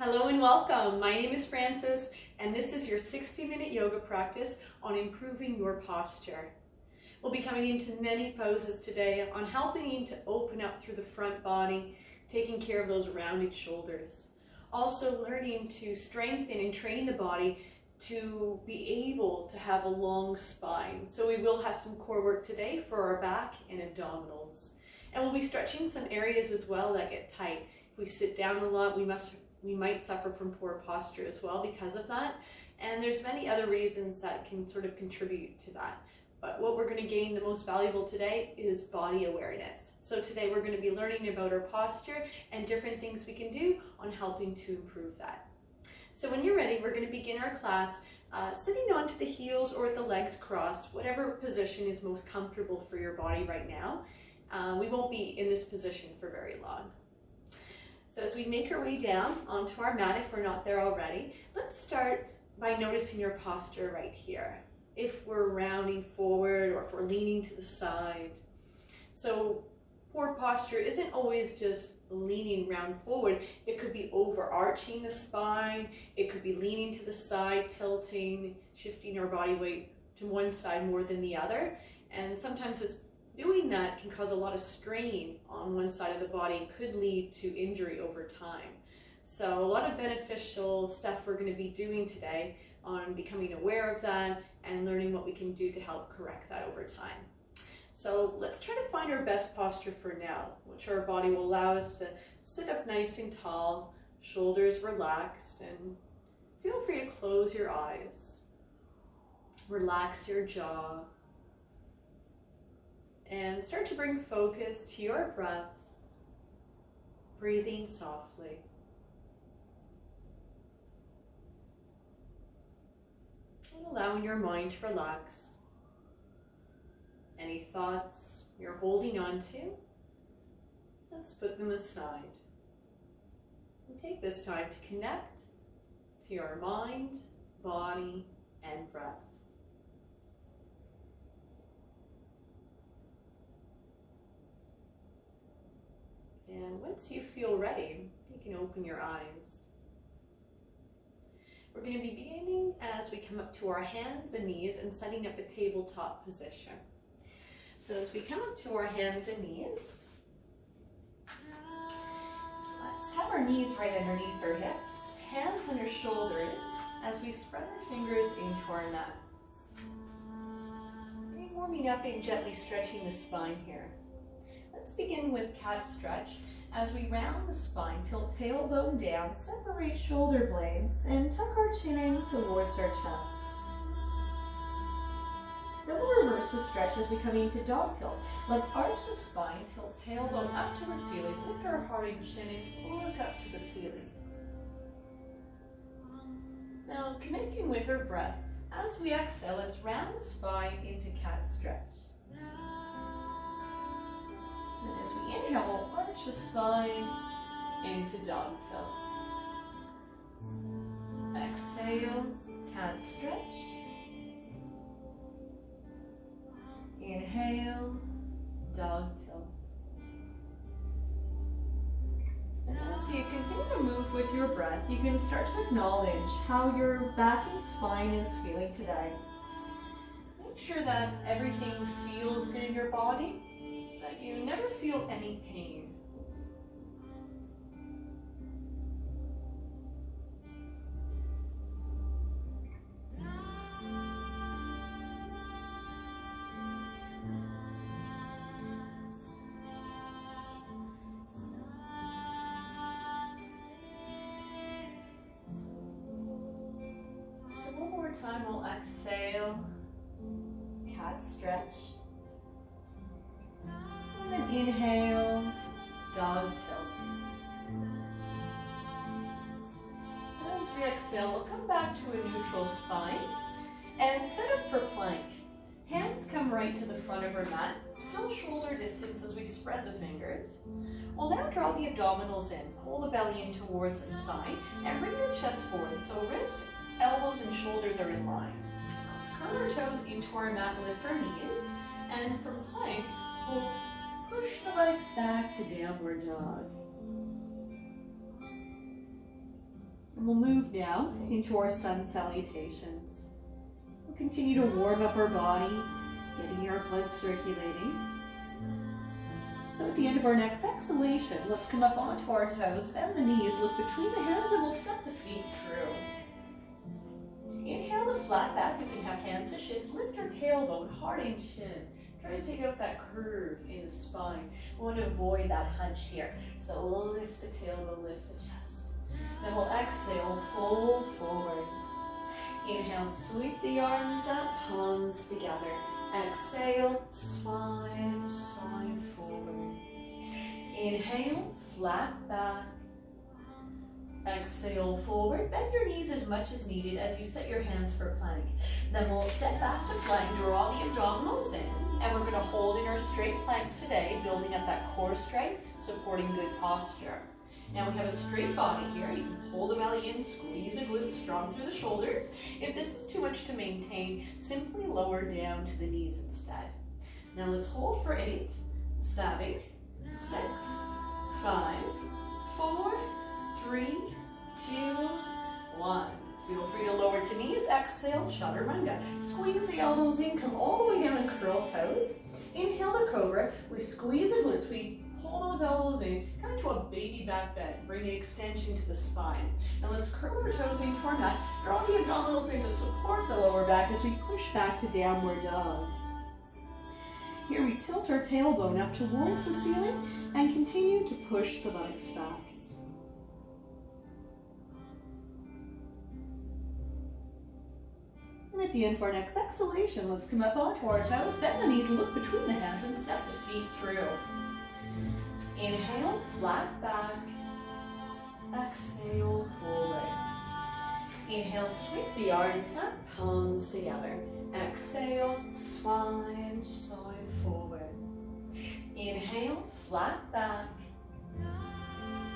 Hello and welcome. My name is Frances and this is your 60-minute yoga practice on improving your posture. We'll be coming into many poses today on helping you to open up through the front body, taking care of those rounded shoulders. Also learning to strengthen and train the body to be able to have a long spine. So we will have some core work today for our back and abdominals. And we'll be stretching some areas as well that get tight. If we sit down a lot, we might suffer from poor posture as well because of that. And there's many other reasons that can sort of contribute to that. But what we're going to gain the most valuable today is body awareness. So today we're going to be learning about our posture and different things we can do on helping to improve that. So when you're ready, we're going to begin our class sitting onto the heels or with the legs crossed, whatever position is most comfortable for your body right now. We won't be in this position for very long. So as we make our way down onto our mat, if we're not there already, let's start by noticing your posture right here. If we're rounding forward or if we're leaning to the side. So poor posture isn't always just leaning round forward. It could be overarching the spine. It could be leaning to the side, tilting, shifting our body weight to one side more than the other. And sometimes doing that can cause a lot of strain on one side of the body and could lead to injury over time. So a lot of beneficial stuff we're going to be doing today on becoming aware of that and learning what we can do to help correct that over time. So let's try to find our best posture for now, which our body will allow us to sit up nice and tall, shoulders relaxed, and feel free to close your eyes. Relax your jaw. And start to bring focus to your breath, breathing softly. And allowing your mind to relax. Any thoughts you're holding on to, let's put them aside. And take this time to connect to your mind, body, and breath. And once you feel ready, you can open your eyes. We're going to be beginning as we come up to our hands and knees and setting up a tabletop position. So as we come up to our hands and knees, let's have our knees right underneath our hips, hands under shoulders as we spread our fingers into our mat. And warming up and gently stretching the spine here. Let's begin with cat stretch as we round the spine, tilt tailbone down, separate shoulder blades, and tuck our chin in towards our chest. Then we'll reverse the stretch as we come into dog tilt. Let's arch the spine, tilt tailbone up to the ceiling, lift our heart and chin and look up to the ceiling. Now connecting with our breath, as we exhale, let's round the spine into cat stretch. And as we inhale, we'll arch the spine into dog tilt. Exhale, cat stretch. Inhale, dog tilt. And as you continue to move with your breath, you can start to acknowledge how your back and spine is feeling today. Make sure that everything feels good in your body, that you never feel any pain. So one more time, we'll exhale, cat stretch. And then inhale, dog tilt. As we exhale, we'll come back to a neutral spine and set up for plank. Hands come right to the front of our mat, still shoulder distance as we spread the fingers. We'll now draw the abdominals in, pull the belly in towards the spine, and bring your chest forward so wrist, elbows, and shoulders are in line. Let's curl our toes into our mat and lift our knees, and from plank, we'll push the buttocks back to downward dog. we'll move now into our sun salutations. We'll continue to warm up our body, getting our blood circulating. So at the end of our next exhalation, let's come up onto our toes, bend the knees, look between the hands, and we'll step the feet through. Inhale to flat back. We can have hands to shins. Lift our tailbone, heart and chin. Try to take out that curve in the spine. We want to avoid that hunch here. So we'll lift the tailbone, lift the chest. Then we'll exhale, fold forward. Inhale, sweep the arms up, palms together. Exhale, spine, side forward. Inhale, flat back. Exhale, forward. Bend your knees as much as needed as you set your hands for plank. Then we'll step back to plank, draw the abdominals in, and we're going to hold in our straight planks today, building up that core strength, supporting good posture. Now we have a straight body here. You can pull the belly in, squeeze the glutes strong through the shoulders. If this is too much to maintain, simply lower down to the knees instead. Now let's hold for 8, 7, 6, 5, 4, 3, 2, 1. Feel free to lower to knees. Exhale, chaturanga. Squeeze the elbows in, come all the way down and curl toes. Inhale to cobra. We squeeze the glutes. We pull those elbows in, kind of to a baby back bend. Bring the extension to the spine. Now let's curl our toes into our mat. Draw the abdominals in to support the lower back as we push back to downward dog. Here we tilt our tailbone up towards the ceiling and continue to push the buttocks back. And at the end of our next exhalation, let's come up onto our toes, bend the knees, look between the hands, and step the feet through. Inhale, flat back. Exhale, forward. Inhale, sweep the arms up, palms together. Exhale, spine, side forward. Inhale, flat back.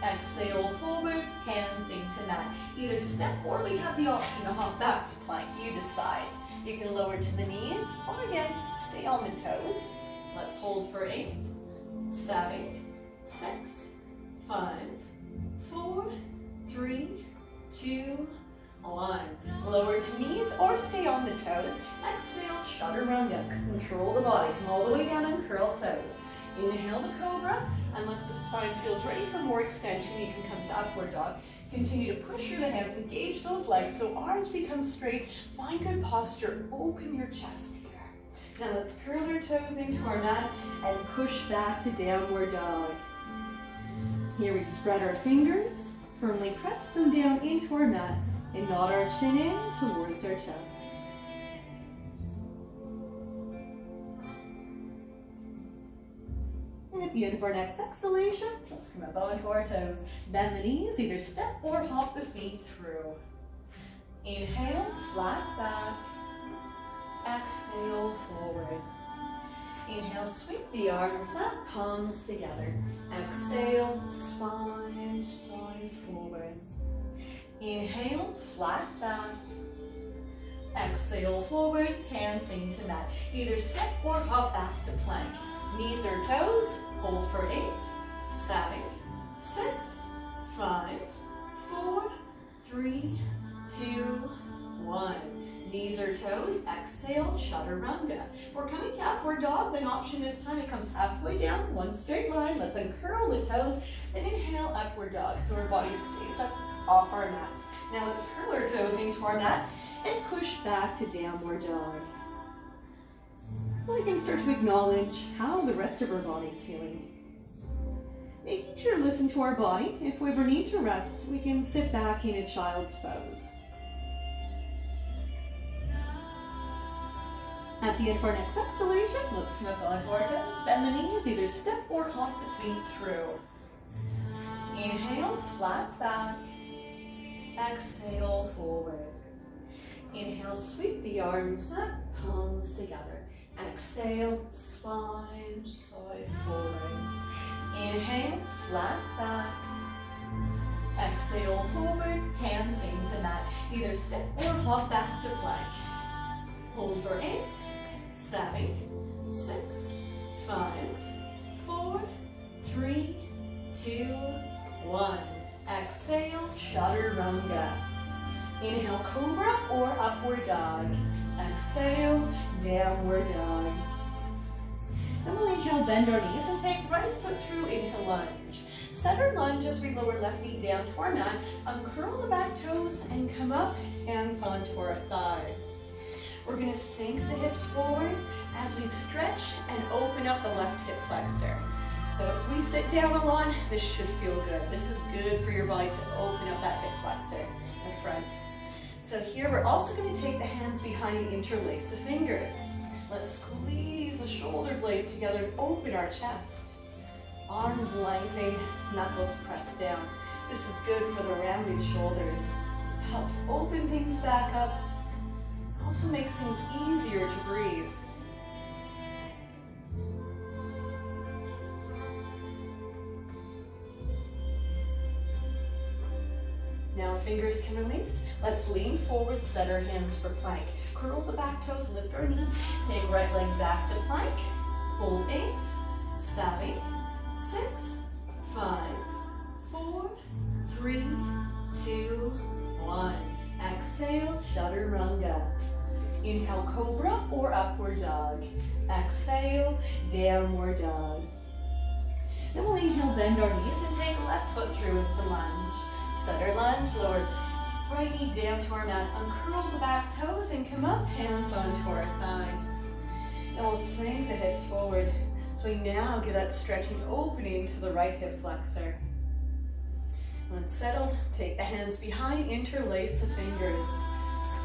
Exhale, forward, hands into mat. Either step or we have the option to hop back to plank. You decide. You can lower to the knees or again, stay on the toes. Let's hold for 8, 7, 6, 5, 4, 3, 2, 1. Lower to knees or stay on the toes. Exhale, chaturanga. Control the body. Come all the way down and curl toes. Inhale to cobra. Unless the spine feels ready for more extension, you can come to upward dog. Continue to push through the hands, engage those legs so arms become straight. Find good posture, open your chest here. Now let's curl our toes into our mat and push back to downward dog. Here we spread our fingers, firmly press them down into our mat and nod our chin in towards our chest. And at the end of our next exhalation, let's come up onto our toes. Bend the knees, either step or hop the feet through. Inhale, flat back. Exhale, forward. Inhale, sweep the arms up, palms together. Exhale, spine, side forward. Inhale, flat back. Exhale, forward, hands into mat. Either step or hop back to plank. Knees or toes, hold for 8, 7, 6, 5, 4, 3, 2, 1. Knees or toes, exhale, chaturanga. If we're coming to upward dog, then option this time it comes halfway down, one straight line. Let's uncurl the toes, then inhale, upward dog, so our body stays up off our mat. Now let's curl our toes into our mat and push back to downward dog. So we can start to acknowledge how the rest of our body is feeling. Making sure to listen to our body. If we ever need to rest, we can sit back in a child's pose. At the end of our next exhalation, let's come up onto our toes, bend the knees, either step or hop the feet through. Inhale, flat back. Exhale, forward. Inhale, sweep the arms up, palms together. Exhale, spine, side forward. Inhale, flat back. Exhale, forward, hands into mat. Either step or hop back to plank. Hold for 8, 7, 6, 5, 4, 3, 2, 1. Exhale, chaturanga. Inhale, cobra or upward dog. Exhale, downward dog. Then we'll inhale, bend our knees and take right foot through into lunge. Center lunge as we lower left knee down to our mat, uncurl the back toes and come up, hands onto our thigh. We're gonna sink the hips forward as we stretch and open up the left hip flexor. So if we sit down a lot, this should feel good. This is good for your body to open up that hip flexor in front. So here we're also gonna take the hands behind and interlace the fingers. Let's squeeze the shoulder blades together and open our chest. Arms lengthening, knuckles pressed down. This is good for the rounded shoulders. This helps open things back up. Also makes things easier to breathe. Now fingers can release. Let's lean forward, set our hands for plank. Curl the back toes, lift our knee. Take right leg back to plank. Hold 8, 7, 6, 5, 4, 3, 2, 1. Exhale, chaturanga. Inhale, cobra or upward dog. Exhale, downward dog. Then we'll inhale, bend our knees and take left foot through into lunge. Center lunge, lower right knee down to our mat. Uncurl the back toes and come up, hands onto our thighs. And we'll sink the hips forward. So we now get that stretching opening to the right hip flexor. When settled, take the hands behind, interlace the fingers.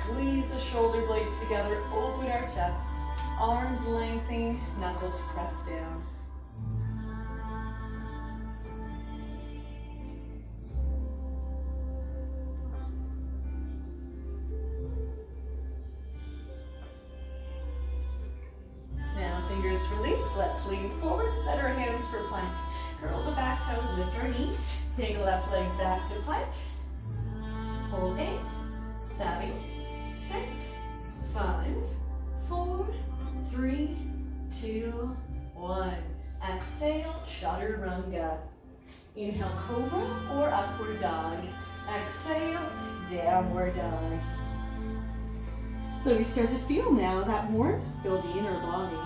Squeeze the shoulder blades together, open our chest. Arms lengthening, knuckles pressed down. Fingers release. Let's lean forward, set our hands for plank. Curl the back toes, lift our knee. Take a left leg back to plank. Hold 8, 7, 6, 5, 4, 3, 2, 1. Exhale, chaturanga. Inhale, cobra or upward dog. Exhale, downward dog. So we start to feel now that warmth fill the inner body.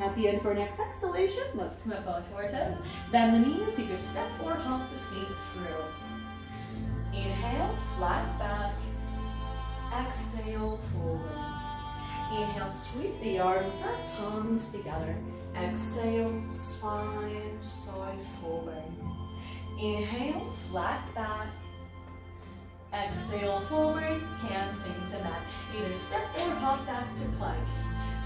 At the end for our next exhalation, let's come up onto our toes. Bend the knees, either step or hump the feet through. Inhale, flat back. Exhale, forward. Inhale, sweep the arms up, palms together. Exhale, spine, side forward. Inhale, flat back. Exhale, forward, hands into mat. Either step or hop back to plank.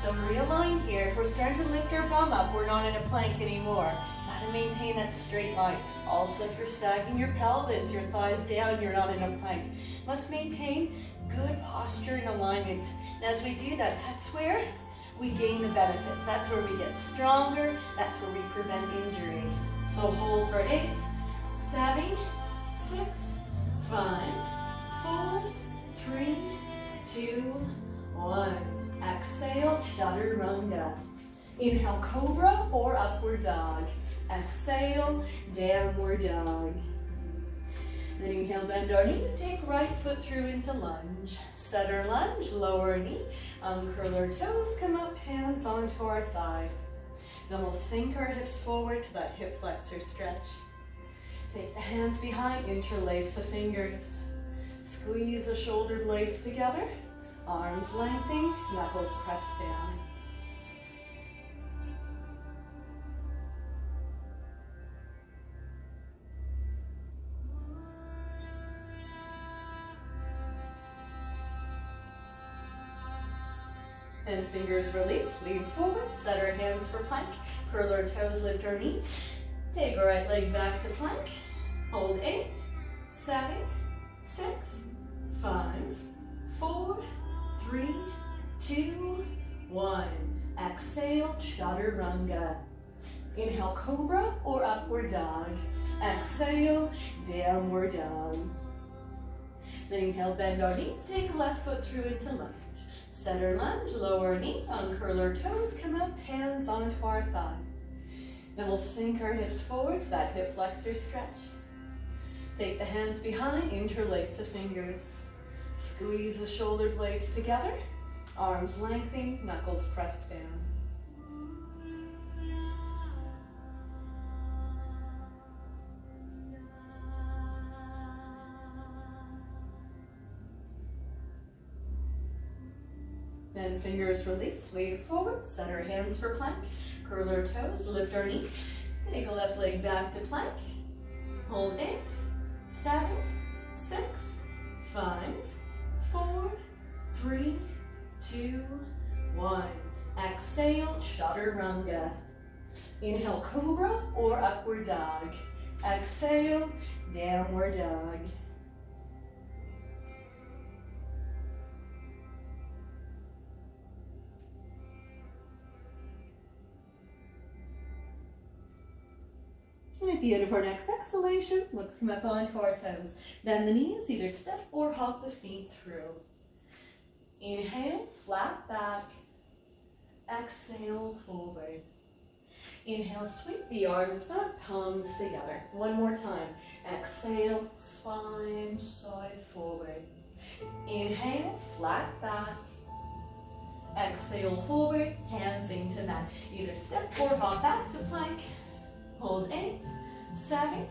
So realign here. If we're starting to lift our bum up, we're not in a plank anymore. Gotta maintain that straight line. Also, if you're sagging your pelvis, your thighs down, you're not in a plank. Must maintain good posture and alignment. And as we do that, that's where we gain the benefits. That's where we get stronger. That's where we prevent injury. So hold for 8, 7, 6, 5, 4, 3, 2, 1. Exhale, chaturanga. Inhale, cobra or upward dog. Exhale, downward dog. Then inhale, bend our knees, take right foot through into lunge. Center lunge, lower knee, uncurl our toes, come up, hands onto our thigh. Then we'll sink our hips forward to that hip flexor stretch. Take the hands behind, interlace the fingers. Squeeze the shoulder blades together. Arms lengthening, knuckles pressed down. And fingers release, lean forward, set our hands for plank. Curl our toes, lift our knee. Take our right leg back to plank. Hold 8, 7, 6, 5, 4, 3, 2, 1. Exhale, chaturanga. Inhale, cobra or upward dog. Exhale, downward dog. Then inhale, bend our knees, take left foot through into lunge. Center lunge, lower knee, uncurl our toes, come up, hands onto our thigh. Then we'll sink our hips forward to that hip flexor stretch. Take the hands behind, interlace the fingers. Squeeze the shoulder blades together, arms lengthening, knuckles pressed down. Then fingers release, lean forward, set our hands for plank, curl our toes, lift our knee, take a left leg back to plank, hold 8, 7, 6, 5, 4, 3, 2, 1. Exhale, chaturanga. Inhale, cobra or upward dog. Exhale, downward dog. And at the end of our next exhalation, let's come up onto our toes. Bend the knees, either step or hop the feet through. Inhale, flat back. Exhale, forward. Inhale, sweep the arms up, palms together. One more time. Exhale, spine, side, forward. Inhale, flat back. Exhale, forward, hands into mat. Either step or hop back to plank. Hold 8, 7,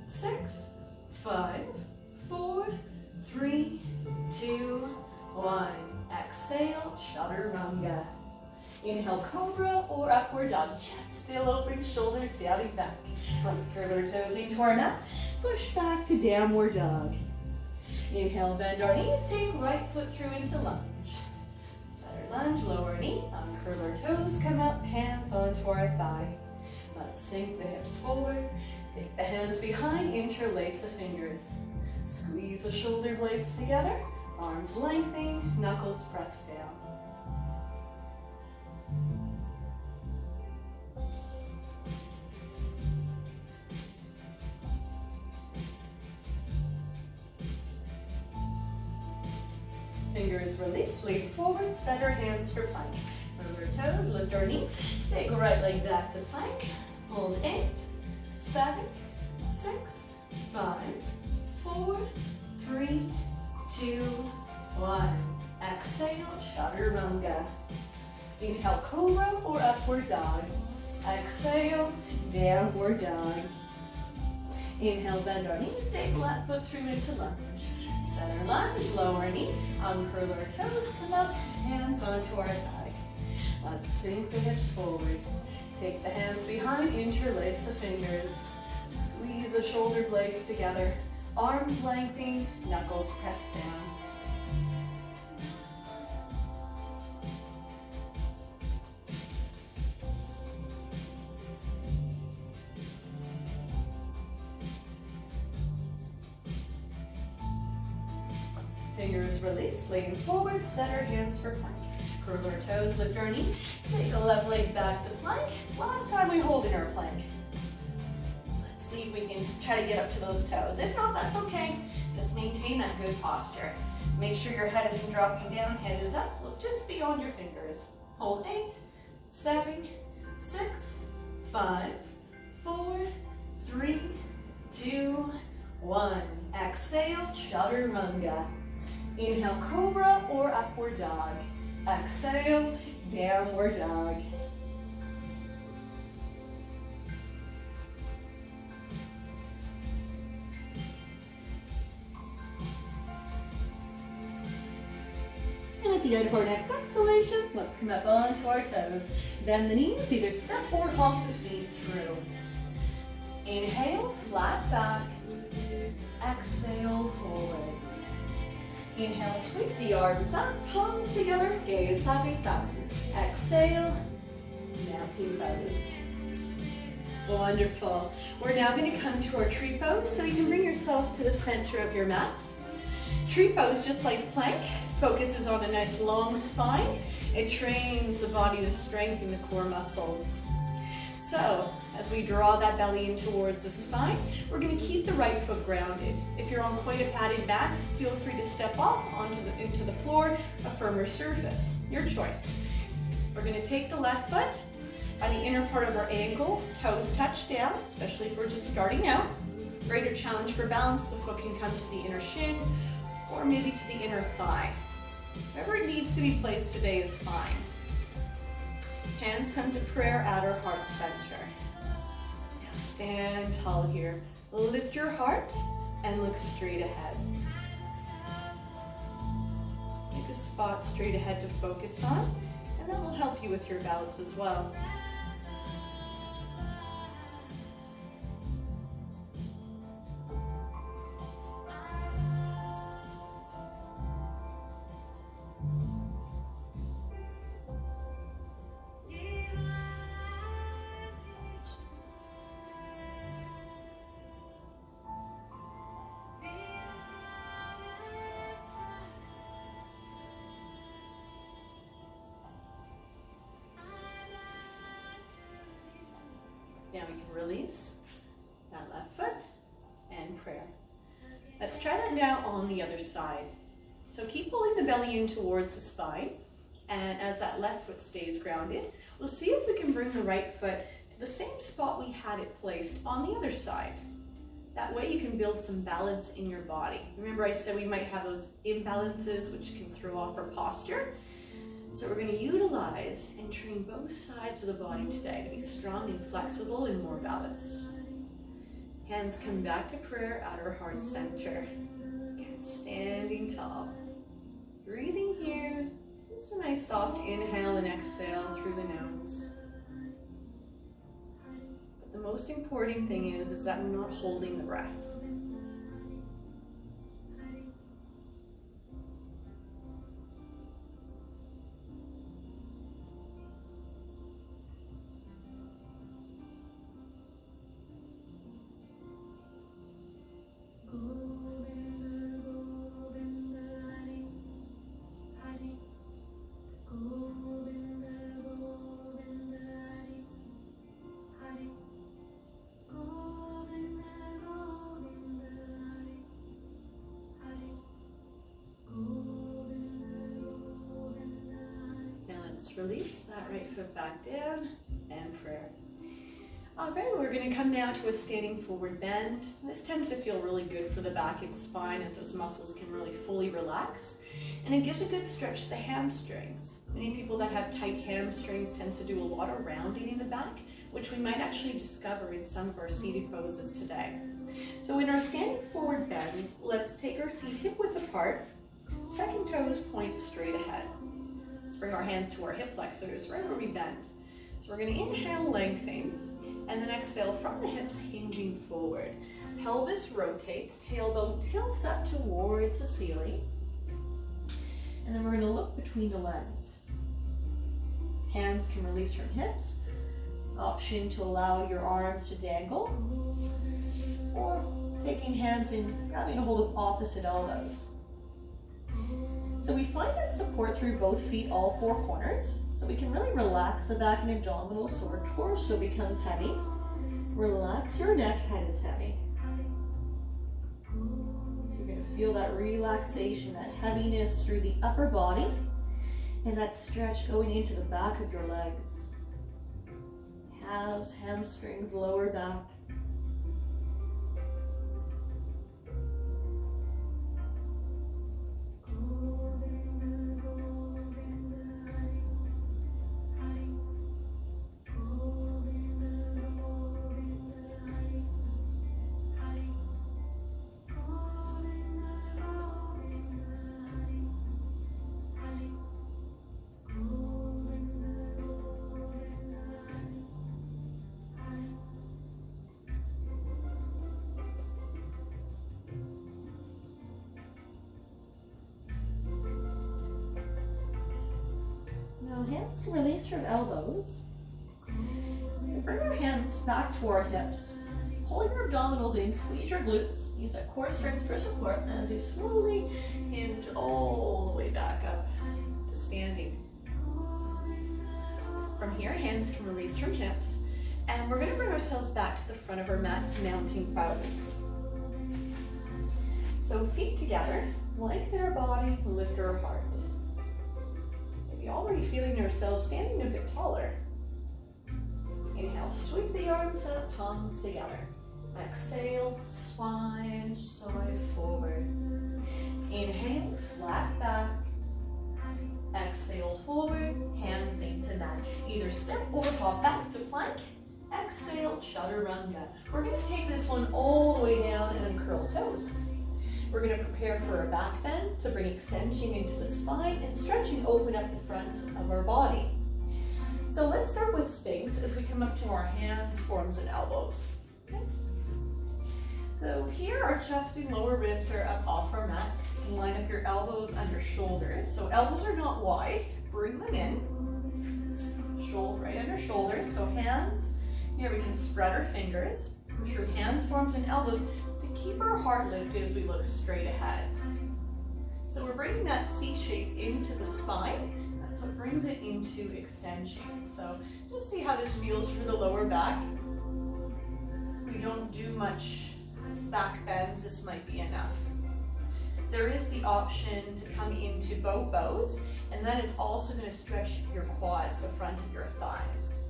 6, 5, 4, 3, 2, 1. Exhale, chaturanga. Inhale, cobra or upward dog. Chest still open, shoulders down back. Let's curl our toes into our mat. Push back to downward dog. Inhale, bend our knees. Take right foot through into lunge. Center lunge, lower knee. Uncurl our toes, come up, hands onto our thigh. Let's sink the hips forward. Take the hands behind, interlace the fingers. Squeeze the shoulder blades together. Arms lengthening, knuckles pressed down. Fingers release, lean forward, set our hands for plank. Curl our toes, lift our knee, take a right leg back to plank. Hold 8, 7, 6, 5, 4, 3, 2, 1. Exhale, chaturanga. Inhale, cobra or upward dog. Exhale, downward dog. Inhale, bend our knees, take left foot through into lunge. Center lunge, lower knee, uncurl our toes, come up, hands onto our thigh. Let's sink the hips forward. Take the hands behind, interlace the fingers. Squeeze the shoulder blades together. Arms lengthening, knuckles pressed down. Fingers release, lean forward, set our hands for plank. Curl our toes, lift our knee, take a left leg back to plank. Last time we hold in our plank. So let's see if we can try to get up to those toes. If not, that's okay. Just maintain that good posture. Make sure your head isn't dropping down, head is up. Look just beyond your fingers. Hold 8, 7, 6, 5, 4, 3, 2, 1. Exhale, chaturanga. Inhale, cobra or upward dog. Exhale, downward dog. And at the end of our next exhalation, let's come up onto our toes. Bend the knees, either step or hop the feet through. Inhale, flat back. Exhale, forward. Inhale, sweep the arms up, palms together, gaze happy thumbs. Exhale, mountain pose. Wonderful. We're now going to come to our tree pose, so you can bring yourself to the center of your mat. Tree pose, just like plank, focuses on a nice long spine. It trains the body to strengthen the core muscles. So, as we draw that belly in towards the spine, we're going to keep the right foot grounded. If you're on quite a padded mat, feel free to step off into the floor, a firmer surface, your choice. We're going to take the left foot by the inner part of our ankle, toes touch down, especially if we're just starting out. Greater challenge for balance, the foot can come to the inner shin or maybe to the inner thigh. Wherever it needs to be placed today is fine. Hands come to prayer at our heart center. Now stand tall here. Lift your heart and look straight ahead. Take a spot straight ahead to focus on, and that will help you with your balance as well. Now we can release that left foot and prayer. Let's try that now on the other side. So keep pulling the belly in towards the spine, and as that left foot stays grounded, we'll see if we can bring the right foot to the same spot we had it placed on the other side. That way you can build some balance in your body. Remember I said we might have those imbalances which can throw off our posture. So we're going to utilize and train both sides of the body today to be strong and flexible and more balanced. Hands come back to prayer at our heart center. And standing tall. Breathing here. Just a nice soft inhale and exhale through the nose. But the most important thing is that we're not holding the breath. Release that right foot back down and prayer. All right, we're going to come now to a standing forward bend. This tends to feel really good for the back and spine as those muscles can really fully relax. And it gives a good stretch to the hamstrings. Many people that have tight hamstrings tend to do a lot of rounding in the back, which we might actually discover in some of our seated poses today. So in our standing forward bend, let's take our feet hip width apart, second toes point straight ahead. Let's bring our hands to our hip flexors, right where we bend. So we're going to inhale, lengthen, and then exhale from the hips, hinging forward. Pelvis rotates, tailbone tilts up towards the ceiling. And then we're going to look between the legs. Hands can release from hips. Option to allow your arms to dangle. Or taking hands and grabbing a hold of opposite elbows. So we find that support through both feet, all four corners. So we can really relax the back and abdominals so our torso becomes heavy. Relax your neck, head is heavy. So you're going to feel that relaxation, that heaviness through the upper body, and that stretch going into the back of your legs. Calves, hamstrings, lower back. Hands can release from elbows. And bring your hands back to our hips. Hold your abdominals in, squeeze your glutes. Use that core strength for support as you slowly hinge all the way back up to standing. From here, hands can release from hips. And we're going to bring ourselves back to the front of our mat to mounting pose. So feet together, lengthen our body, lift our heart. Maybe already feeling ourselves standing a bit taller. Inhale, sweep the arms up, palms together. Exhale, spine, side forward. Inhale, flat back. Exhale, forward, hands into mat. Either step or hop back to plank. Exhale, chaturanga. We're going to take this one all the way down and uncurl toes. We're going to prepare for a back bend to bring extension into the spine and stretching open up the front of our body. So let's start with Sphinx as we come up to our hands, forms, and elbows. Okay. So here our chest and lower ribs are up off our mat. You can line up your elbows under shoulders. So elbows are not wide, bring them in. Shoulder right under shoulders, so hands. Here we can spread our fingers. Push your hands, forms, and elbows to keep our heart lifted as we look straight ahead. So we're bringing that C shape into the spine. That's what brings it into extension. So just see how this feels for the lower back. We don't do much back bends, this might be enough. There is the option to come into both bows, and that is also going to stretch your quads, the front of your thighs.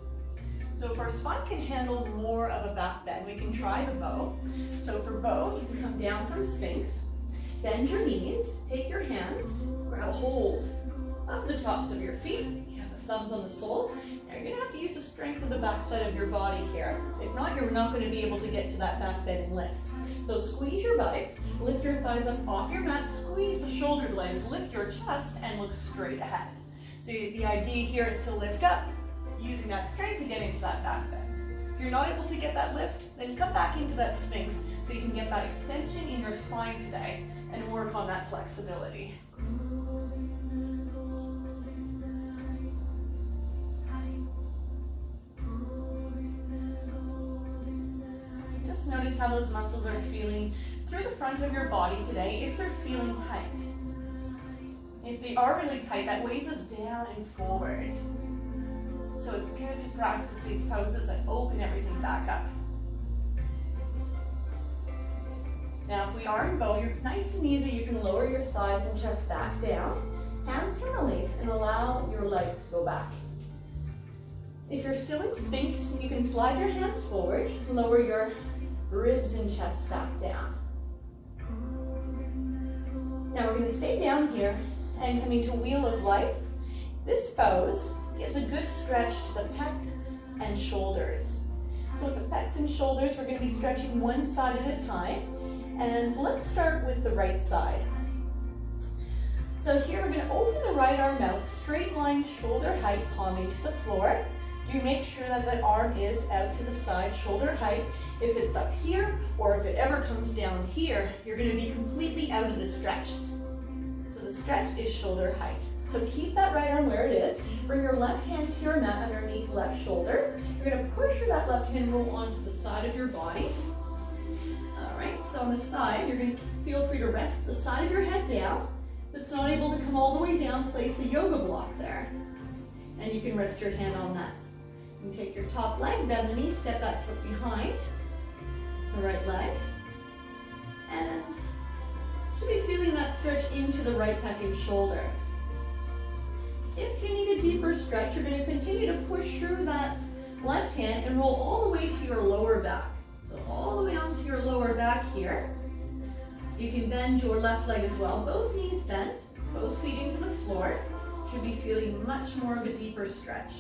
So if our spine can handle more of a back bend, we can try the bow. So for bow, you can come down from Sphinx, bend your knees, take your hands, grab a hold of the tops of your feet. You have the thumbs on the soles. Now you're going to have to use the strength of the back side of your body here. If not, you're not going to be able to get to that back bend and lift. So squeeze your buttocks, lift your thighs up off your mat, squeeze the shoulder blades, lift your chest, and look straight ahead. So the idea here is to lift up, using that strength to get into that back bend. If you're not able to get that lift, then come back into that Sphinx so you can get that extension in your spine today and work on that flexibility. Just notice how those muscles are feeling through the front of your body today, if they're feeling tight. If they are really tight, that weighs us down and forward. So it's good to practice these poses that open everything back up. Now if we are in bow, you're nice and easy. You can lower your thighs and chest back down. Hands can release and allow your legs to go back. If you're still in Sphinx, you can slide your hands forward, lower your ribs and chest back down. Now we're going to stay down here and come into Wheel of Life. This pose gives a good stretch to the pecs and shoulders. So with the pecs and shoulders, we're going to be stretching one side at a time. And let's start with the right side. So here we're going to open the right arm out, straight line, shoulder height, palm into the floor. Do make sure that that arm is out to the side, shoulder height. If it's up here, or if it ever comes down here, you're going to be completely out of the stretch. So the stretch is shoulder height. So keep that right arm where it is. Bring your left hand to your mat underneath left shoulder. You're going to push that left hand roll onto the side of your body. All right, so on the side, you're going to feel free to rest the side of your head down. If it's not able to come all the way down, place a yoga block there. And you can rest your hand on that. You can take your top leg, bend the knee, step that foot behind the right leg. And should be feeling that stretch into the right pec and shoulder. If you need a deeper stretch, you're going to continue to push through that left hand and roll all the way to your lower back. So all the way onto your lower back here. You can bend your left leg as well. Both knees bent, both feet into the floor. Should be feeling much more of a deeper stretch.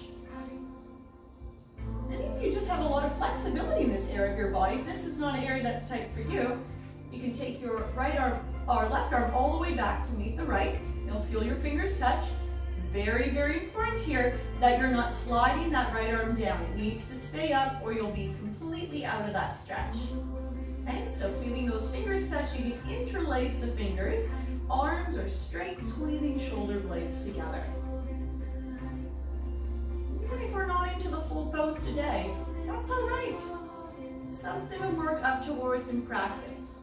And if you just have a lot of flexibility in this area of your body, if this is not an area that's tight for you, you can take your right arm or left arm all the way back to meet the right. You'll feel your fingers touch. Very, very important here that you're not sliding that right arm down. It needs to stay up or you'll be completely out of that stretch. Okay, so feeling those fingers touch, you can interlace the fingers. Arms are straight, squeezing shoulder blades together. Even if we're not into the full pose today, that's all right. Something to work up towards in practice.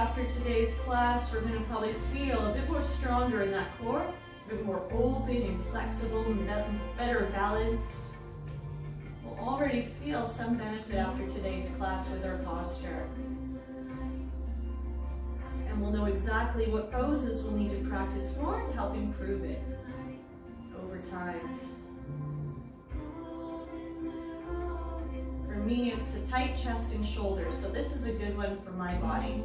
after today's class, we're going to probably feel a bit more stronger in that core, a bit more open and flexible, better balanced. We'll already feel some benefit after today's class with our posture. And we'll know exactly what poses we'll need to practice more to help improve it over time. For me, it's the tight chest and shoulders, so this is a good one for my body.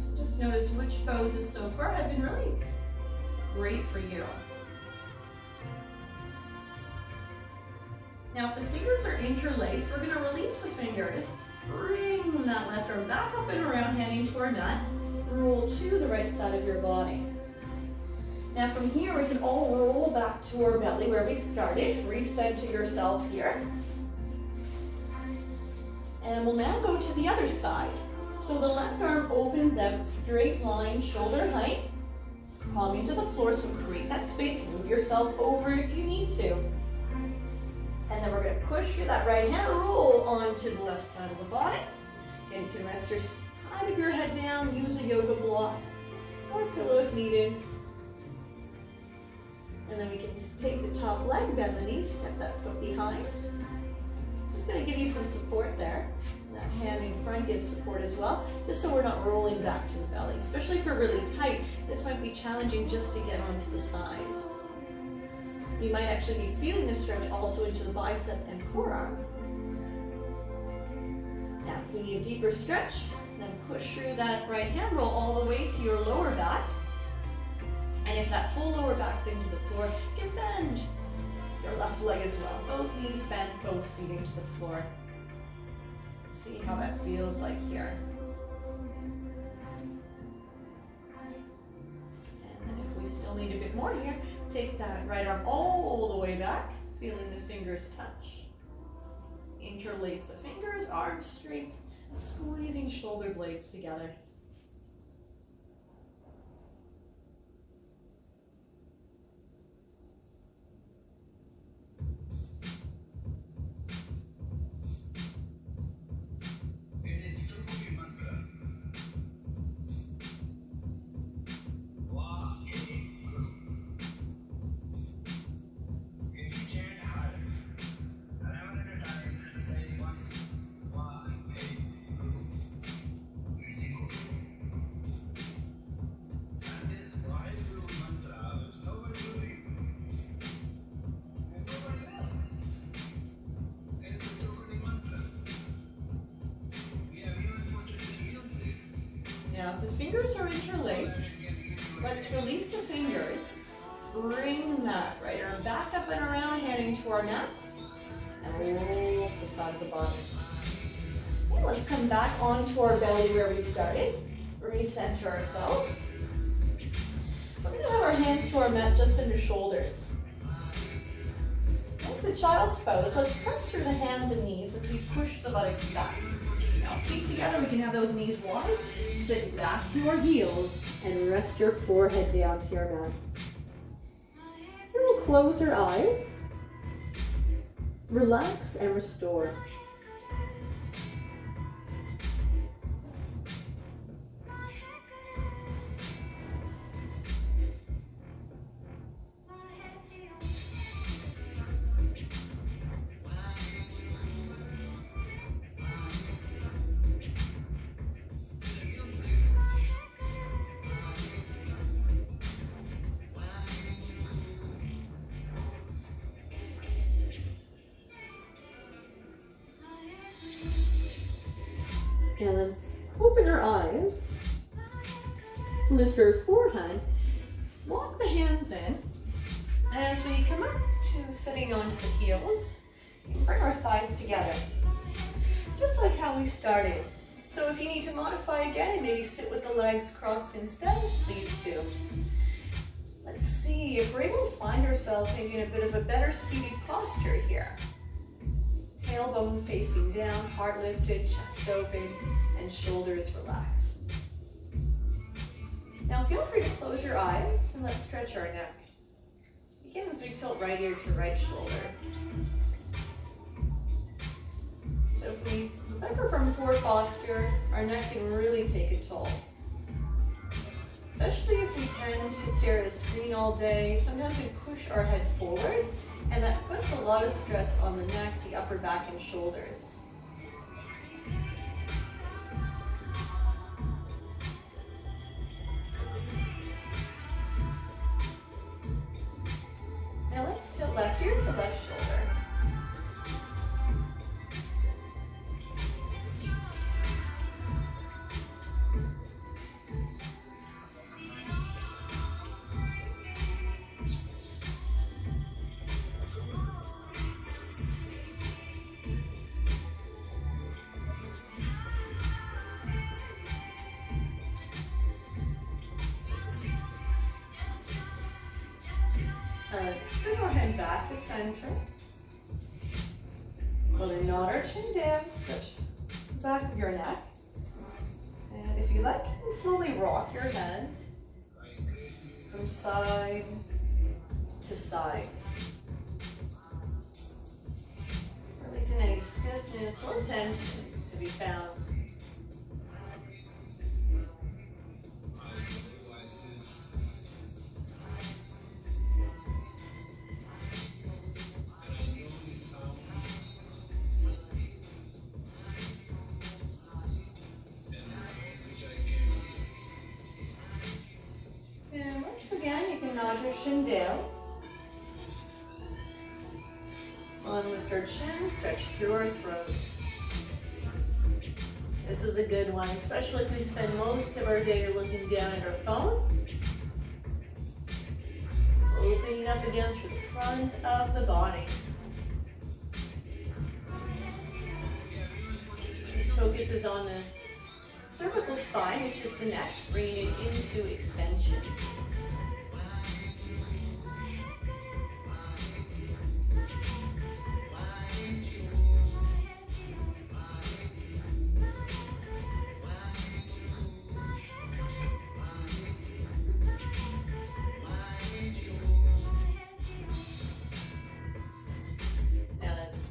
So just notice which poses so far have been really great for you. Now, if the fingers are interlaced, we're going to release the fingers, bring that left arm back up and around, handing to our mat, roll to the right side of your body. Now from here, we can all roll back to our belly where we started. Recenter yourself here. And we'll now go to the other side. So the left arm opens out, straight line, shoulder height. Palm into the floor, so create that space. Move yourself over if you need to. And then we're going to push that right hand, roll onto the left side of the body. And you can rest your side of your head down, use a yoga block or pillow if needed. And then we can take the top leg, bend the knees, step that foot behind. It's just going to give you some support there. And that hand in front gives support as well, just so we're not rolling back to the belly. Especially if we're really tight, this might be challenging just to get onto the side. You might actually be feeling the stretch also into the bicep and forearm. Now, if we need a deeper stretch, then push through that right hand, roll all the way to your lower back. And if that full lower back's into the floor, you can bend your left leg as well. Both knees bent, both feet into the floor. See how that feels like here. And then if we still need a bit more here, take that right arm all the way back, feeling the fingers touch. Interlace the fingers, arms straight, squeezing shoulder blades together. Now, if the fingers are interlaced, let's release the fingers. Bring that right arm back up and around, heading to our mat, and roll off the side of the body. Okay, let's come back onto our belly where we started. Recenter ourselves. We're going to have our hands to our mat just under shoulders. It's a child's pose. Let's press through the hands and knees as we push the buttocks back. Now, feet together, we can have those knees wide. Sit back to your heels and rest your forehead down to your mat. And we'll close our eyes, relax and restore. And let's open our eyes, lift our forehead, lock the hands in, and as we come up to sitting onto the heels, bring our thighs together, just like how we started. So if you need to modify again and maybe sit with the legs crossed instead, please do. Let's see if we're able to find ourselves maybe in a bit of a better seated posture here. Tailbone facing down, heart lifted, chest open, and shoulders relaxed. Now feel free to close your eyes and let's stretch our neck. Begin as we tilt right ear to right shoulder. So if we, as I suffer from poor posture, our neck can really take a toll. Especially if we tend to stare at a screen all day, sometimes we push our head forward, and that puts a lot of stress on the neck, the upper back, and shoulders. Now let's tilt left ear to left shoulder. Let's bring our head back to center. We're going to nod our chin down, stretch the back of your neck. And if you like, you can slowly rock your head from side to side. Releasing any stiffness or tension to be found. Nod your chin down. Lift our chin, stretch through our throat. This is a good one, especially if we spend most of our day looking down at our phone. Opening up again through the front of the body. This focuses on the cervical spine, which is the neck, bringing it into extension.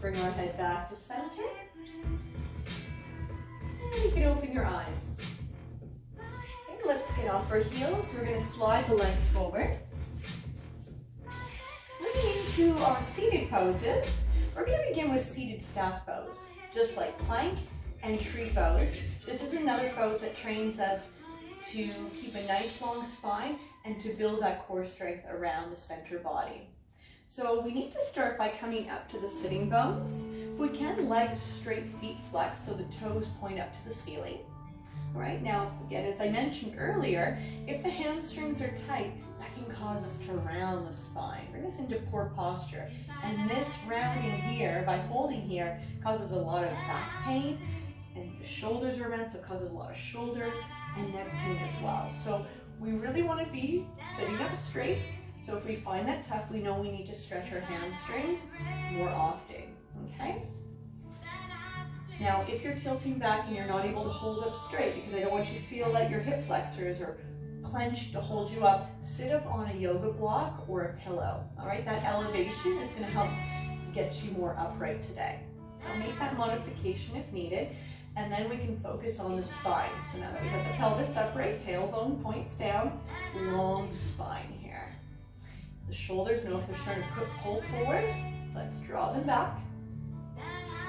Bring our head back to center. And you can open your eyes. Okay, let's get off our heels. We're going to slide the legs forward. Moving into our seated poses, we're going to begin with seated staff pose, just like plank and tree pose. This is another pose that trains us to keep a nice long spine and to build that core strength around the center body. So we need to start by coming up to the sitting bones. If we can, legs straight, feet flexed, so the toes point up to the ceiling. All right, now again, as I mentioned earlier, if the hamstrings are tight, that can cause us to round the spine, bring us into poor posture. And this rounding here, by holding here, causes a lot of back pain, and the shoulders are round, so it causes a lot of shoulder and neck pain as well. So we really want to be sitting up straight. So if we find that tough, we know we need to stretch our hamstrings more often, okay? Now, if you're tilting back and you're not able to hold up straight, because I don't want you to feel like your hip flexors are clenched to hold you up, sit up on a yoga block or a pillow, all right? That elevation is going to help get you more upright today. So make that modification if needed, and then we can focus on the spine. So now that we got the pelvis upright, tailbone points down, long spine here. The shoulders, notice they're starting to pull forward. Let's draw them back.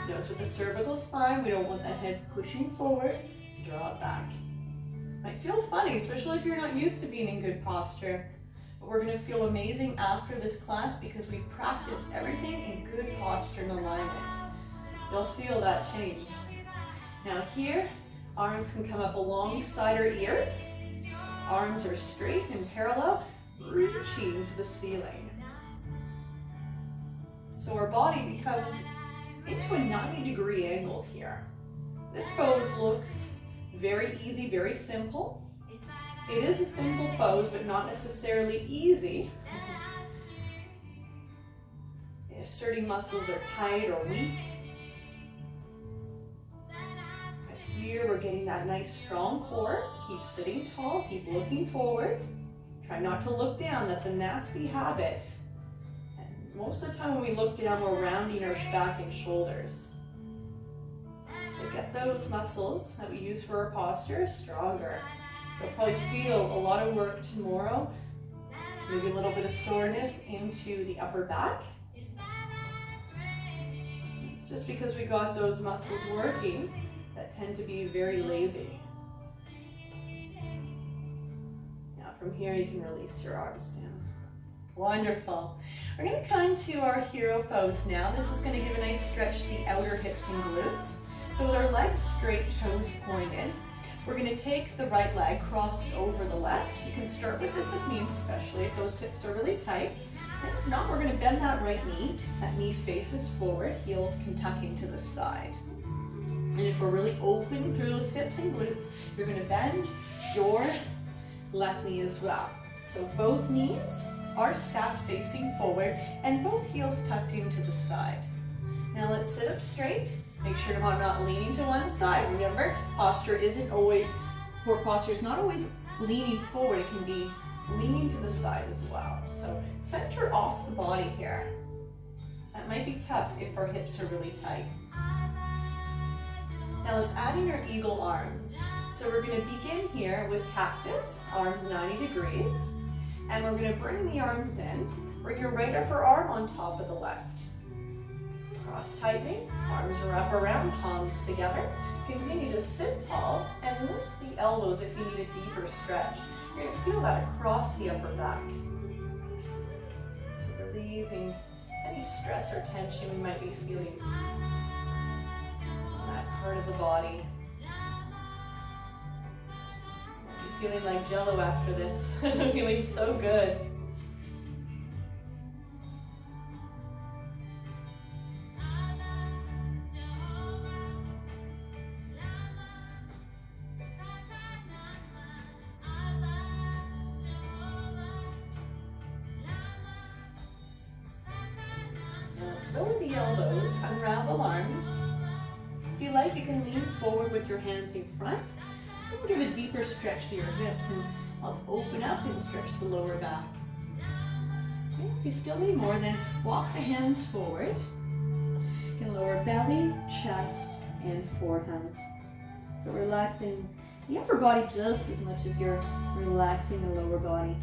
Notice with the cervical spine, we don't want that head pushing forward. Draw it back. Might feel funny, especially if you're not used to being in good posture. But we're going to feel amazing after this class because we've practiced everything in good posture and alignment. You'll feel that change. Now here, arms can come up alongside our ears. Arms are straight and parallel, reaching to the ceiling. So our body becomes into a 90-degree angle here. This pose looks very easy, very simple. It is a simple pose, but not necessarily easy. If certain muscles are tight or weak. But here we're getting that nice strong core. Keep sitting tall, keep looking forward. Try not to look down, that's a nasty habit. And most of the time when we look down, we're rounding our back and shoulders. So get get those muscles that we use for our posture stronger. You'll probably feel a lot of work tomorrow, maybe a little bit of soreness into the upper back. It's just because we got those muscles working that tend to be very lazy. Now from here you can release your arms down. Wonderful. We're going to come to our hero pose now. This is going to give a nice stretch to the outer hips and glutes. So with our legs straight, toes pointed, we're going to take the right leg crossed over the left. You can start with this if needed, especially if those hips are really tight. And if not, we're going to bend that right knee. That knee faces forward, heel can tuck into the side. And if we're really open through those hips and glutes, you're going to bend your left knee as well. So both knees are stacked facing forward and both heels tucked into the side. Now let's sit up straight. Make sure I'm not leaning to one side. Remember, posture isn't always, poor posture is not always leaning forward. It can be leaning to the side as well. So center off the body here. That might be tough if our hips are really tight. Now let's add in our eagle arms. So we're going to begin here with cactus, arms 90 degrees. And we're going to bring the arms in. Bring your right upper arm on top of the left. Cross tightening, arms are up around, palms together. Continue to sit tall and lift the elbows if you need a deeper stretch. You're going to feel that across the upper back. So relieving any stress or tension we might be feeling in that part of the body. Feeling like Jello after this. Feeling so good. Now let's lower the elbows, unravel arms. If you like, you can lean forward with your hands in front. So give a deeper stretch to your hips and I'll open up and stretch the lower back. Okay, if you still need more, then walk the hands forward. You can lower belly, chest, and forehead. So relaxing the upper body just as much as you're relaxing the lower body.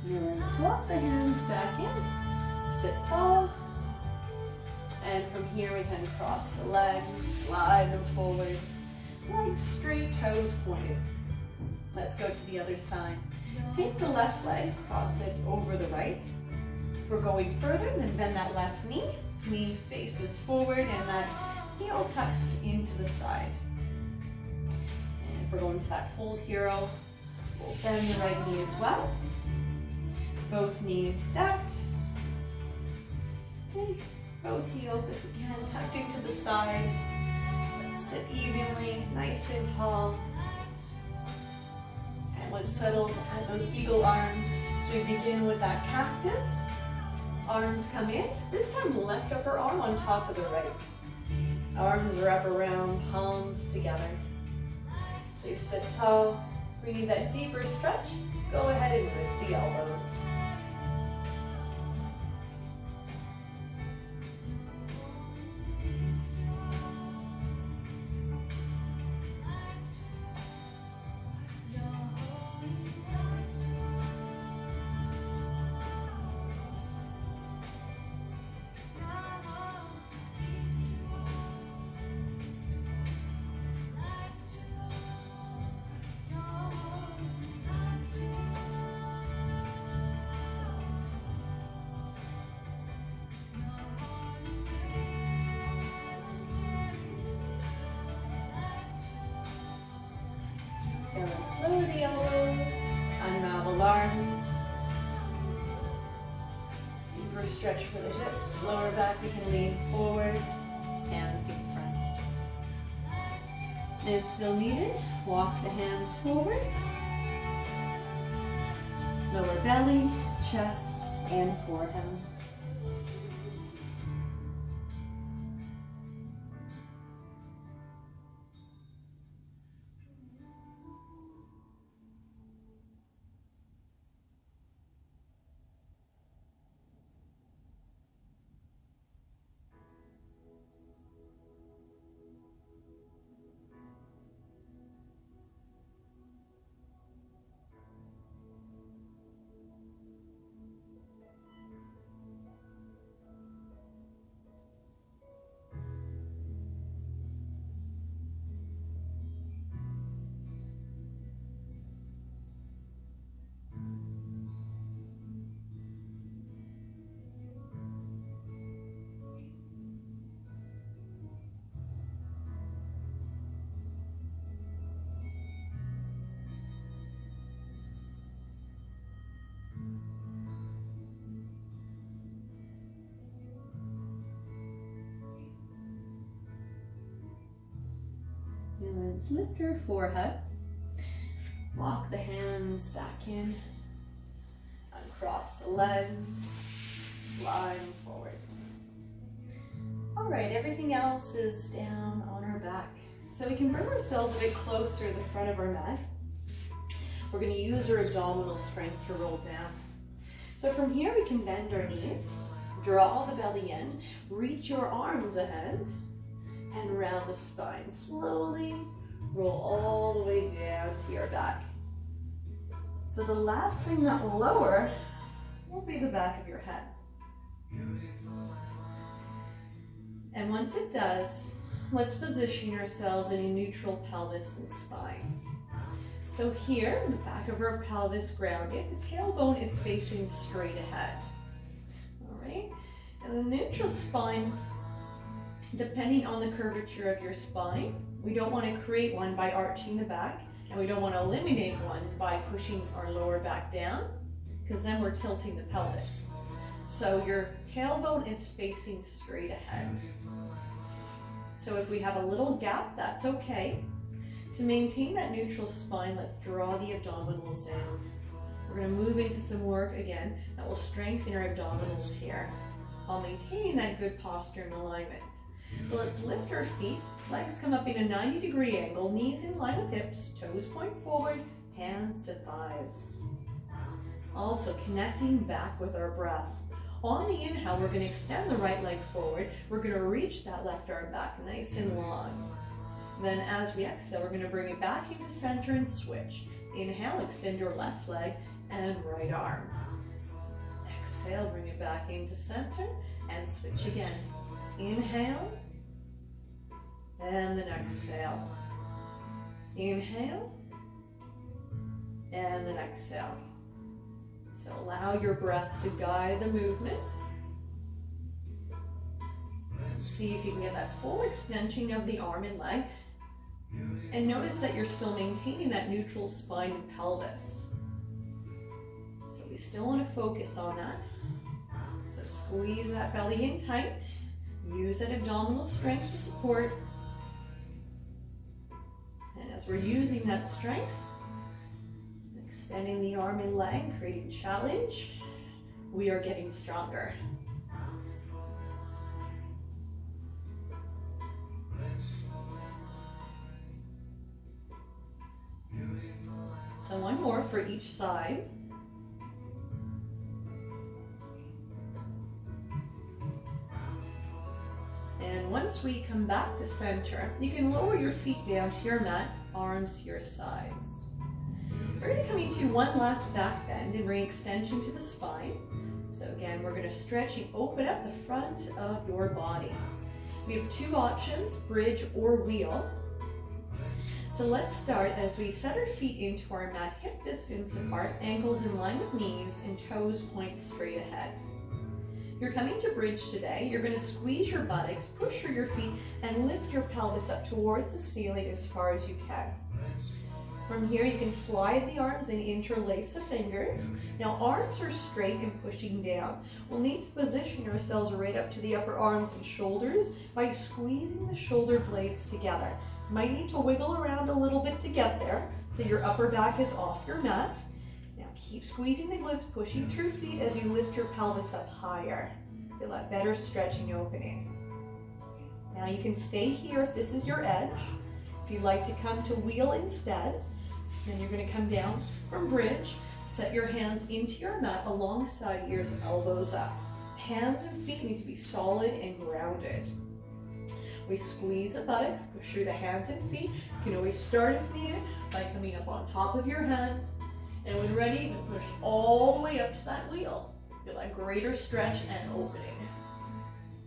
And then swap the hands back in, sit tall, and from here we can cross the legs, slide them forward, legs straight, toes pointed. Let's go to the other side. Take the left leg, cross it over the right. If we're going further, then bend that left knee, knee faces forward, and that heel tucks into the side. And if we're going to that full hero, we'll bend the right knee as well. Both knees stacked. Okay. Both heels, if we can, tucked into the side. Let's sit evenly, nice and tall. And when settled, add those eagle arms. So we begin with that cactus. Arms come in. This time, left upper arm on top of the right. Arms are up around, palms together. So you sit tall. We need that deeper stretch. Go ahead and lift the elbows. And then slowly the elbows, unravel arms. Deeper stretch for the hips, lower back, we can lean forward, hands in front. And if still needed, walk the hands forward. Lower belly, chest, and forehead. And let's lift your forehead. Walk the hands back in. Uncross the legs. Slide forward. All right, everything else is down on our back. So we can bring ourselves a bit closer to the front of our mat. We're going to use our abdominal strength to roll down. So from here we can bend our knees, draw the belly in, reach your arms ahead, and round the spine. Slowly roll all the way down to your back. So the last thing that will lower will be the back of your head. And once it does, let's position ourselves in a neutral pelvis and spine. So here, the back of our pelvis grounded, the tailbone is facing straight ahead. All right, and the neutral spine, depending on the curvature of your spine, we don't want to create one by arching the back, and we don't want to eliminate one by pushing our lower back down, because then we're tilting the pelvis. So your tailbone is facing straight ahead. So if we have a little gap, that's okay. To maintain that neutral spine, let's draw the abdominals in. We're going to move into some work again that will strengthen our abdominals here, while maintaining that good posture and alignment. So let's lift our feet, legs come up in a 90-degree angle, knees in line with hips, toes point forward, hands to thighs. Also connecting back with our breath. On the inhale, we're going to extend the right leg forward. We're going to reach that left arm back nice and long. Then as we exhale, we're going to bring it back into center and switch. Inhale, extend your left leg and right arm. Exhale, bring it back into center and switch again. Inhale, and then exhale. Inhale, and then exhale. So allow your breath to guide the movement. See if you can get that full extension of the arm and leg. And notice that you're still maintaining that neutral spine and pelvis. So we still want to focus on that. So squeeze that belly in tight. Use that abdominal strength to support. And as we're using that strength, extending the arm and leg, creating challenge, we are getting stronger. So one more for each side. And once we come back to center, you can lower your feet down to your mat, arms to your sides. We're going to come into one last back bend and bring extension to the spine. So again, we're going to stretch and open up the front of your body. We have two options, bridge or wheel. So let's start as we set our feet into our mat, hip distance apart, ankles in line with knees, and toes point straight ahead. You're coming to bridge today. You're going to squeeze your buttocks, push through your feet, and lift your pelvis up towards the ceiling as far as you can. From here, you can slide the arms and interlace the fingers. Now, arms are straight and pushing down. We'll need to position ourselves right up to the upper arms and shoulders by squeezing the shoulder blades together. You might need to wiggle around a little bit to get there, so your upper back is off your mat. Now, keep squeezing the glutes, pushing through feet as you lift your pelvis up higher. Feel that better stretching opening. Now, you can stay here if this is your edge. If you'd like to come to wheel instead, then you're going to come down from bridge. Set your hands into your mat alongside ears, elbows up. Hands and feet need to be solid and grounded. We squeeze the buttocks, push through the hands and feet. You can always start if needed by coming up on top of your hand. And when ready, you can push all the way up to that wheel. Feel that greater stretch and opening.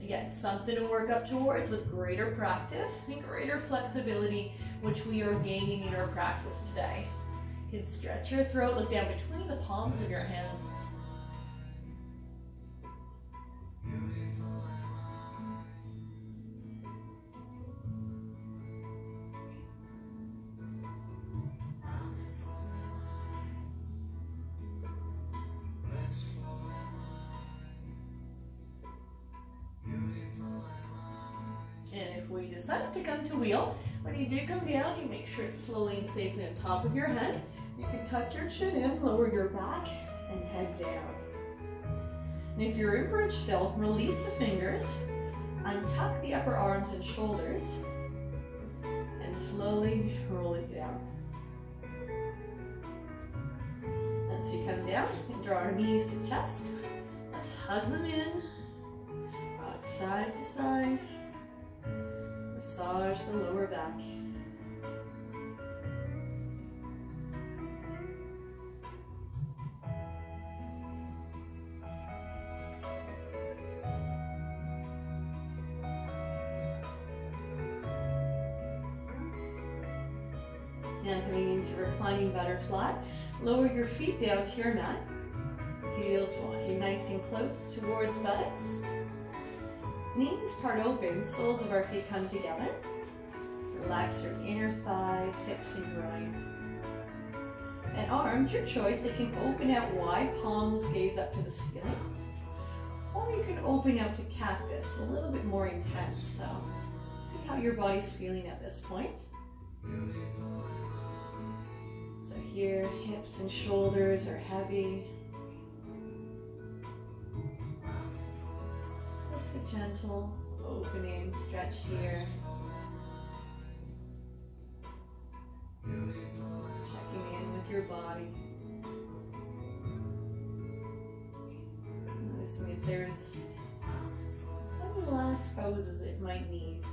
Again, something to work up towards with greater practice and greater flexibility, which we are gaining in our practice today. You can stretch your throat, look down between the palms of your hands. And if we decide to come to wheel, when you do come down, you make sure it's slowly and safely on top of your head. You can tuck your chin in, lower your back, and head down. And if you're in bridge still, release the fingers, untuck the upper arms and shoulders, and slowly roll it down. Once you come down, and draw our knees to chest, let's hug them in, rock side to side. Massage the lower back. Now coming into reclining butterfly, lower your feet down to your mat. Heels walking nice and close towards buttocks. Knees part open, soles of our feet come together. Relax your inner thighs, hips, and groin. And arms, your choice. They can open out wide, palms gaze up to the ceiling. Or you can open out to cactus, a little bit more intense. So see how your body's feeling at this point. So here, hips and shoulders are heavy. A gentle opening, stretch here. Checking in with your body. Noticing if there's any last poses it might need.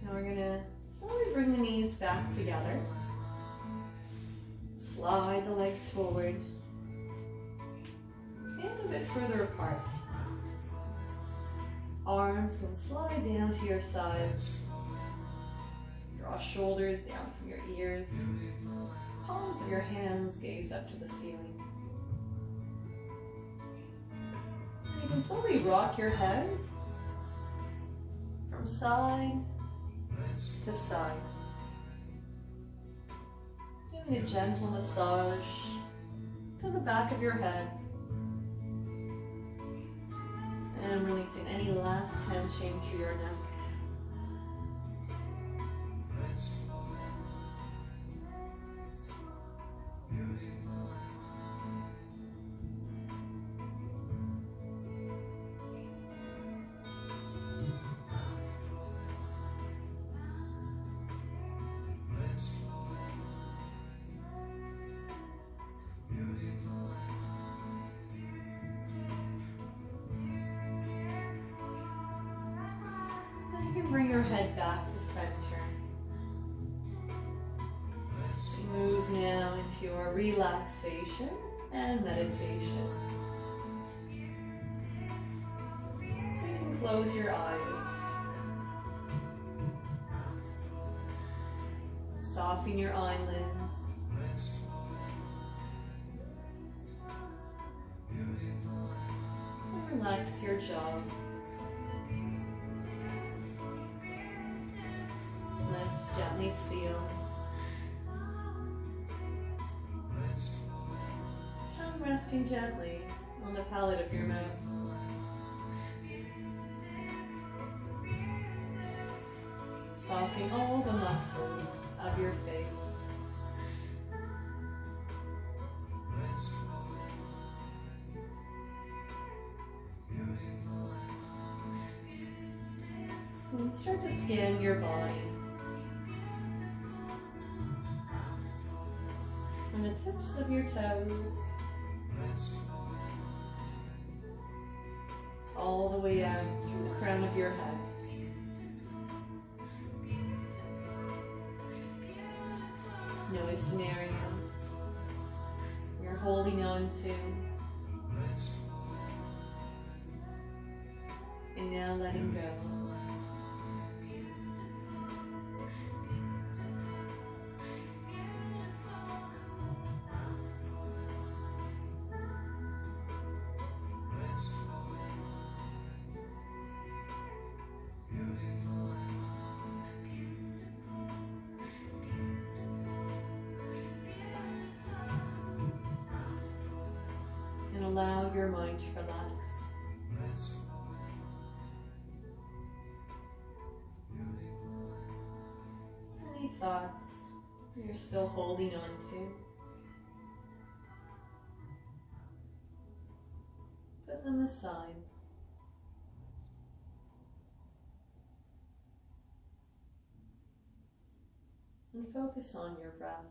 Now we're going to slowly bring the knees back together. Slide the legs forward. And a bit further apart. Arms can slide down to your sides. Draw shoulders down from your ears. Palms of your hands gaze up to the ceiling. You can slowly rock your head from side to side. Doing a gentle massage to the back of your head. And releasing any last tension through your neck. Bring your head back to center. Move now into your relaxation and meditation. So you can close your eyes. Soften your eyelids. And relax your jaw. Lips gently seal. Tongue resting gently on the palate of your mouth. Softening all the muscles of your face. And start to scan your body. From the tips of your toes, all the way out through the crown of your head. Notice scenarios you're holding on to. And now letting go. Allow your mind to relax. Any thoughts you're still holding on to, put them aside. And focus on your breath.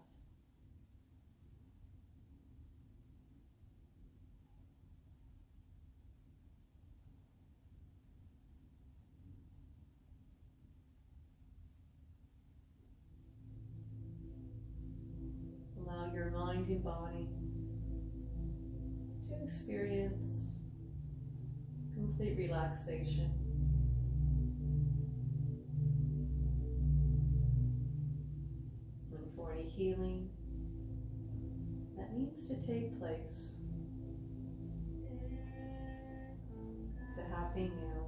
Allow your mind and body to experience complete relaxation. And for any healing that needs to take place, to happen now.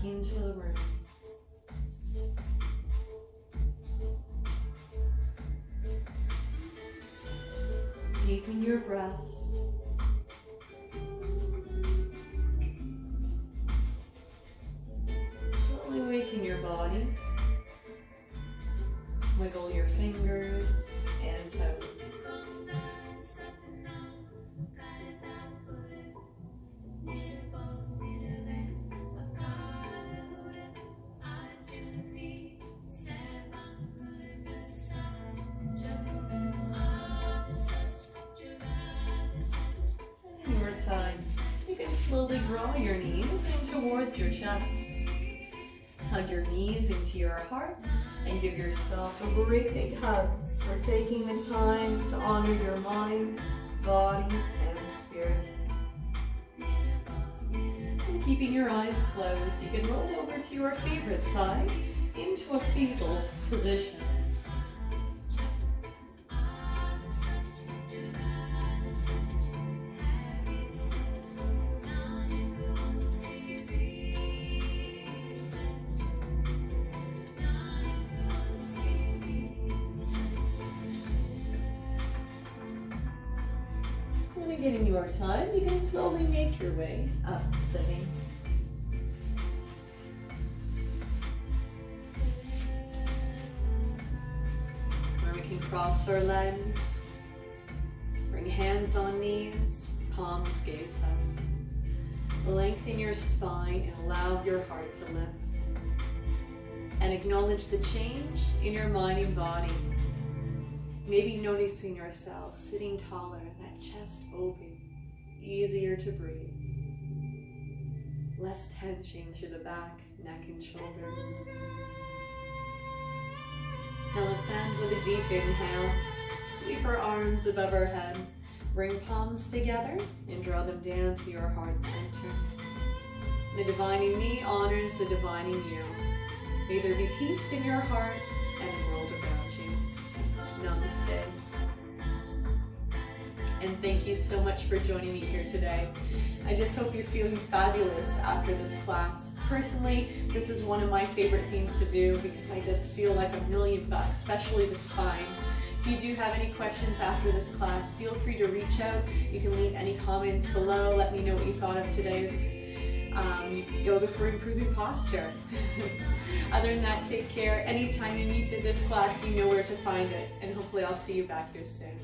back into the room. Deepen your breath. Slowly waken your body. Wiggle your fingers and toes. One more time. You can slowly draw your knees in towards your chest. Hug your knees into your heart and give yourself a great big hug for taking the time to honor your mind, body, and spirit. And keeping your eyes closed, you can roll over to your favorite side into a fetal position. Getting your time, you can slowly make your way up sitting. Where we can cross our legs, bring hands on knees, palms gaze up. Lengthen your spine and allow your heart to lift. And acknowledge the change in your mind and body. Maybe noticing yourself sitting taller, that chest open, easier to breathe. Less tension through the back, neck, and shoulders. Now let's end with a deep inhale. Sweep our arms above our head. Bring palms together and draw them down to your heart center. The divine in me honors the divine in you. May there be peace in your heart and the world around you. Namaste. And thank you so much for joining me here today. I just hope you're feeling fabulous after this class. Personally, this is one of my favorite things to do because I just feel like $1,000,000, especially the spine. If you do have any questions after this class, feel free to reach out. You can leave any comments below. Let me know what you thought of today's yoga for improving posture. Other than that, take care. Anytime you need to this class, you know where to find it. And hopefully I'll see you back here soon.